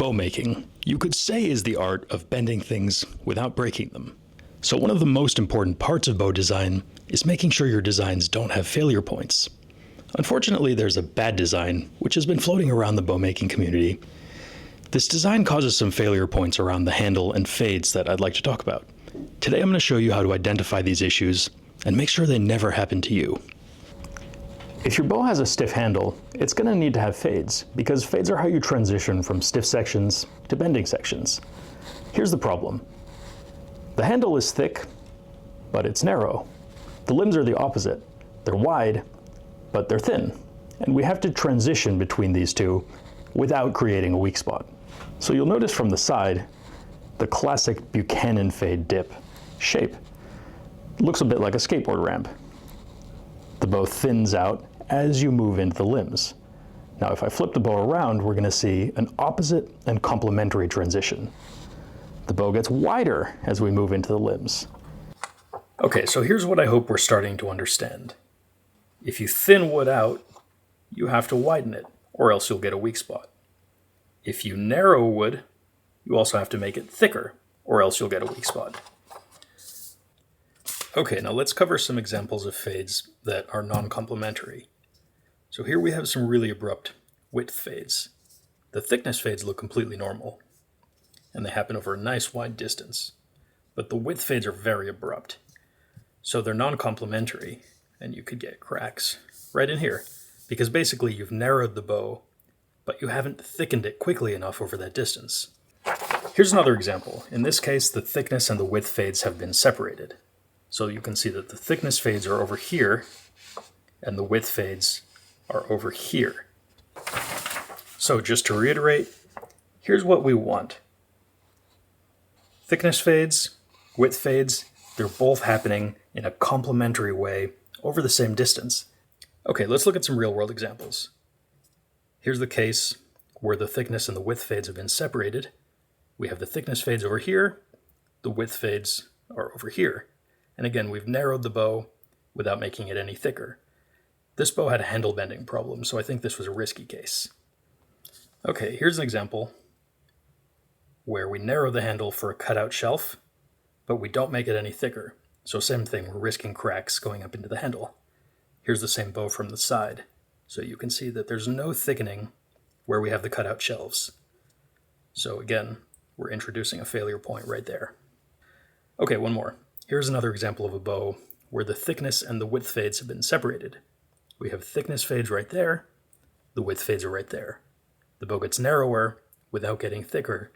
Bow making, you could say, is the art of bending things without breaking them. So one of the most important parts of bow design is making sure your designs don't have failure points. Unfortunately, there's a bad design which has been floating around the bow making community. This design causes some failure points around the handle and fades that I'd like to talk about. Today I'm going to show you how to identify these issues and make sure they never happen to you. If your bow has a stiff handle, it's going to need to have fades, because fades are how you transition from stiff sections to bending sections. Here's the problem. The handle is thick, but it's narrow. The limbs are the opposite. They're wide, but they're thin. And we have to transition between these two without creating a weak spot. So you'll notice from the side, the classic Buchanan fade dip shape. It looks a bit like a skateboard ramp. The bow thins out as you move into the limbs. Now, if I flip the bow around, we're going to see an opposite and complementary transition. The bow gets wider as we move into the limbs. Okay, so here's what I hope we're starting to understand. If you thin wood out, you have to widen it, or else you'll get a weak spot. If you narrow wood, you also have to make it thicker, or else you'll get a weak spot. Okay, now let's cover some examples of fades that are non-complementary. So here we have some really abrupt width fades. The thickness fades look completely normal, and they happen over a nice wide distance. But the width fades are very abrupt. So they're non-complementary, and you could get cracks right in here, because basically you've narrowed the bow, but you haven't thickened it quickly enough over that distance. Here's another example. In this case, the thickness and the width fades have been separated. So you can see that the thickness fades are over here, and the width fades are over here. So just to reiterate, here's what we want. Thickness fades, width fades, they're both happening in a complementary way over the same distance. Okay, let's look at some real-world examples. Here's the case where the thickness and the width fades have been separated. We have the thickness fades over here, the width fades are over here. And again, we've narrowed the bow without making it any thicker. This bow had a handle bending problem, so I think this was a risky case. Okay, here's an example where we narrow the handle for a cutout shelf, but we don't make it any thicker. So same thing, we're risking cracks going up into the handle. Here's the same bow from the side. So you can see that there's no thickening where we have the cutout shelves. So again, we're introducing a failure point right there. Okay, one more. Here's another example of a bow where the thickness and the width fades have been separated. We have thickness fades right there, the width fades are right there. The bow gets narrower without getting thicker,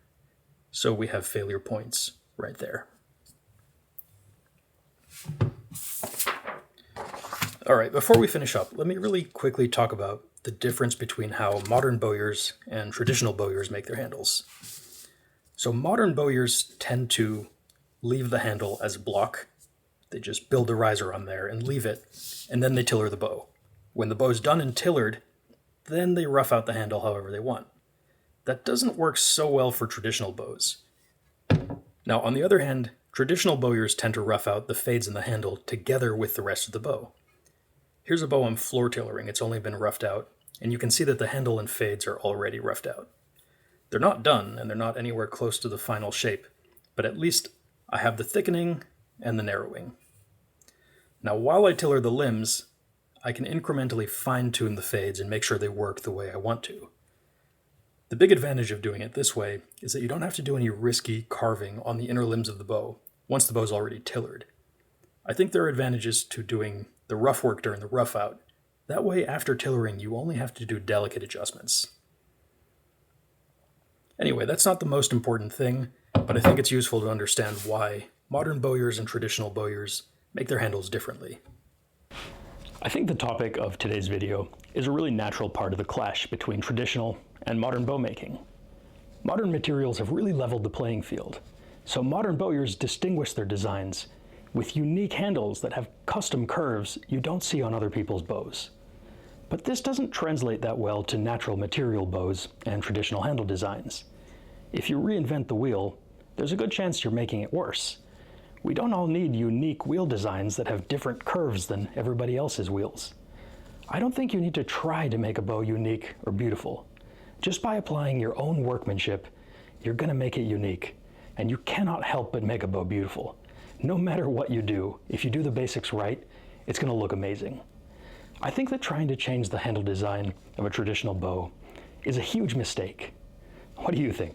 so we have failure points right there. All right, before we finish up, let me really quickly talk about the difference between how modern bowyers and traditional bowyers make their handles. So modern bowyers tend to leave the handle as a block. They just build a riser on there and leave it, and then they tiller the bow. When the bow's done and tillered, then they rough out the handle however they want. That doesn't work so well for traditional bows. Now, on the other hand, traditional bowyers tend to rough out the fades in the handle together with the rest of the bow. Here's a bow I'm floor tillering. It's only been roughed out, and you can see that the handle and fades are already roughed out. They're not done, and they're not anywhere close to the final shape, but at least I have the thickening and the narrowing. Now, while I tiller the limbs, I can incrementally fine-tune the fades and make sure they work the way I want to. The big advantage of doing it this way is that you don't have to do any risky carving on the inner limbs of the bow once the bow's already tillered. I think there are advantages to doing the rough work during the rough out. That way, after tillering, you only have to do delicate adjustments. Anyway, that's not the most important thing, but I think it's useful to understand why modern bowyers and traditional bowyers make their handles differently. I think the topic of today's video is a really natural part of the clash between traditional and modern bow making. Modern materials have really leveled the playing field, so modern bowyers distinguish their designs with unique handles that have custom curves you don't see on other people's bows. But this doesn't translate that well to natural material bows and traditional handle designs. If you reinvent the wheel, there's a good chance you're making it worse. We don't all need unique wheel designs that have different curves than everybody else's wheels. I don't think you need to try to make a bow unique or beautiful. Just by applying your own workmanship, you're going to make it unique, and you cannot help but make a bow beautiful. No matter what you do, if you do the basics right, it's going to look amazing. I think that trying to change the handle design of a traditional bow is a huge mistake. What do you think?